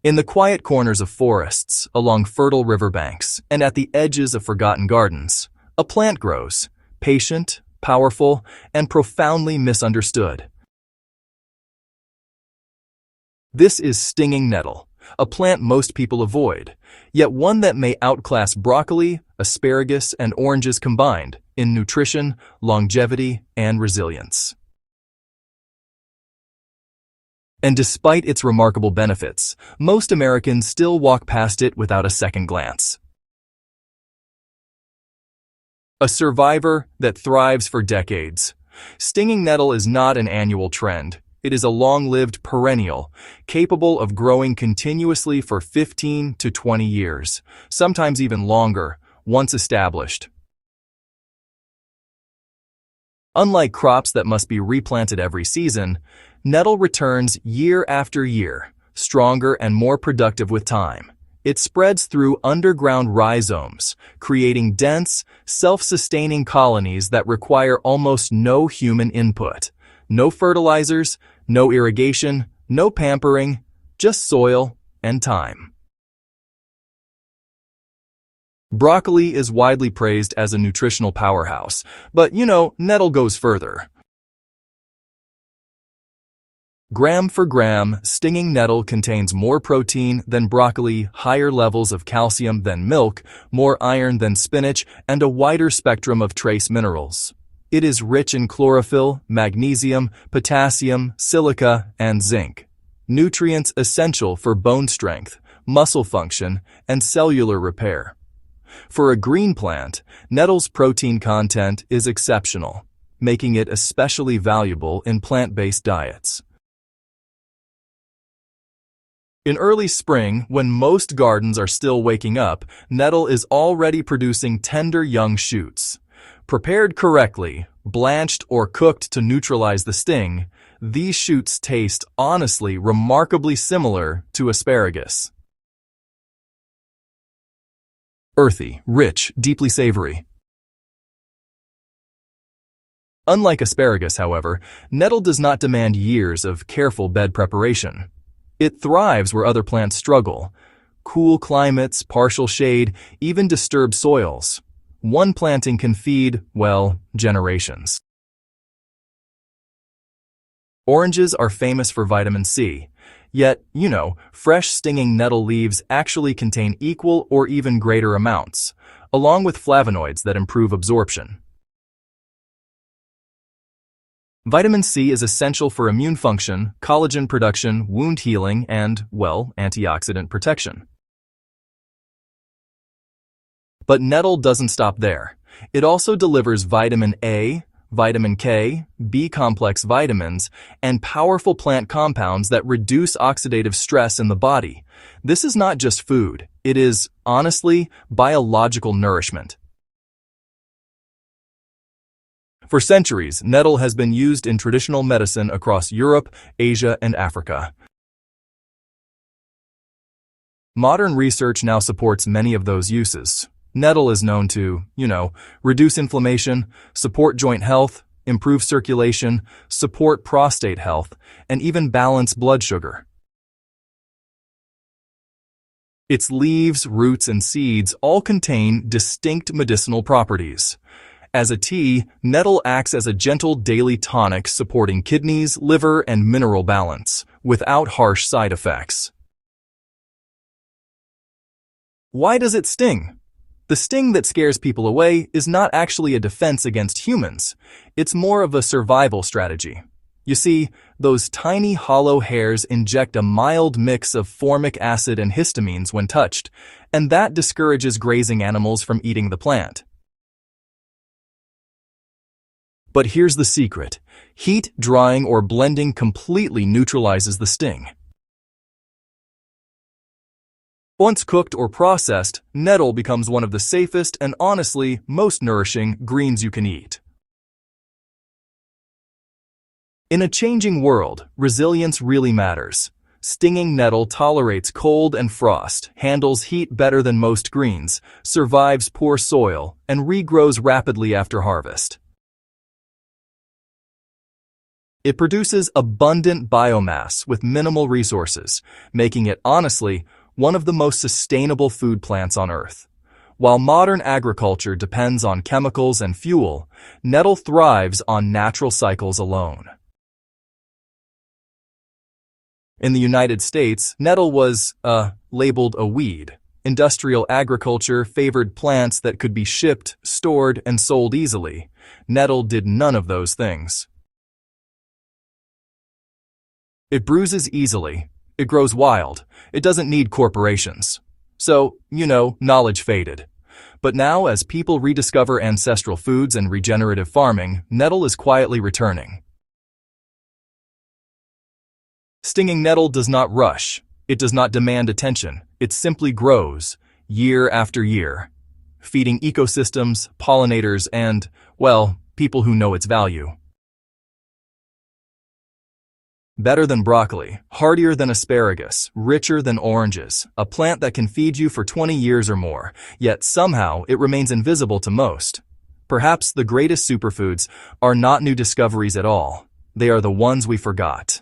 In the quiet corners of forests, along fertile riverbanks, and at the edges of forgotten gardens, a plant grows, patient, powerful, and profoundly misunderstood. This is stinging nettle, a plant most people avoid, yet one that may outclass broccoli, asparagus, and oranges combined in nutrition, longevity, and resilience. And despite its remarkable benefits, most Americans still walk past it without a second glance. A survivor that thrives for decades. Stinging nettle is not an annual trend. It is a long-lived perennial, capable of growing continuously for 15 to 20 years, sometimes even longer, once established. Unlike crops that must be replanted every season, nettle returns year after year, stronger and more productive with time. It spreads through underground rhizomes, creating dense, self-sustaining colonies that require almost no human input. No fertilizers, no irrigation, no pampering, just soil and time. Broccoli is widely praised as a nutritional powerhouse, but nettle goes further. Gram for gram, stinging nettle contains more protein than broccoli, higher levels of calcium than milk, more iron than spinach, and a wider spectrum of trace minerals. It is rich in chlorophyll, magnesium, potassium, silica, and zinc, nutrients essential for bone strength, muscle function, and cellular repair. For a green plant, nettle's protein content is exceptional, making it especially valuable in plant-based diets. In early spring, when most gardens are still waking up, nettle is already producing tender young shoots. Prepared correctly, blanched or cooked to neutralize the sting, these shoots taste, honestly, remarkably similar to asparagus. Earthy, rich, deeply savory. Unlike asparagus, however, nettle does not demand years of careful bed preparation. It thrives where other plants struggle. Cool climates, partial shade, even disturbed soils. One planting can feed, well, generations. Oranges are famous for vitamin C. Yet, fresh stinging nettle leaves actually contain equal or even greater amounts, along with flavonoids that improve absorption. Vitamin C is essential for immune function, collagen production, wound healing, and, well, antioxidant protection. But nettle doesn't stop there. It also delivers vitamin A, vitamin K, B-complex vitamins, and powerful plant compounds that reduce oxidative stress in the body. This is not just food. It is, honestly, biological nourishment. For centuries, nettle has been used in traditional medicine across Europe, Asia, and Africa. Modern research now supports many of those uses. Nettle is known to, reduce inflammation, support joint health, improve circulation, support prostate health, and even balance blood sugar. Its leaves, roots, and seeds all contain distinct medicinal properties. As a tea, nettle acts as a gentle daily tonic supporting kidneys, liver, and mineral balance, without harsh side effects. Why does it sting? The sting that scares people away is not actually a defense against humans. It's more of a survival strategy. You see, those tiny hollow hairs inject a mild mix of formic acid and histamines when touched, and that discourages grazing animals from eating the plant. But here's the secret. Heat, drying, or blending completely neutralizes the sting. Once cooked or processed, nettle becomes one of the safest and honestly most nourishing greens you can eat. In a changing world, resilience really matters. Stinging nettle tolerates cold and frost, handles heat better than most greens, survives poor soil, and regrows rapidly after harvest. It produces abundant biomass with minimal resources, making it, honestly, one of the most sustainable food plants on Earth. While modern agriculture depends on chemicals and fuel, nettle thrives on natural cycles alone. In the United States, nettle was, labeled a weed. Industrial agriculture favored plants that could be shipped, stored, and sold easily. Nettle did none of those things. It bruises easily. It grows wild. It doesn't need corporations. So, knowledge faded. But now, as people rediscover ancestral foods and regenerative farming, nettle is quietly returning. Stinging nettle does not rush. It does not demand attention. It simply grows, year after year, feeding ecosystems, pollinators, and, people who know its value. Better than broccoli, hardier than asparagus, richer than oranges, a plant that can feed you for 20 years or more, yet somehow it remains invisible to most. Perhaps the greatest superfoods are not new discoveries at all. They are the ones we forgot.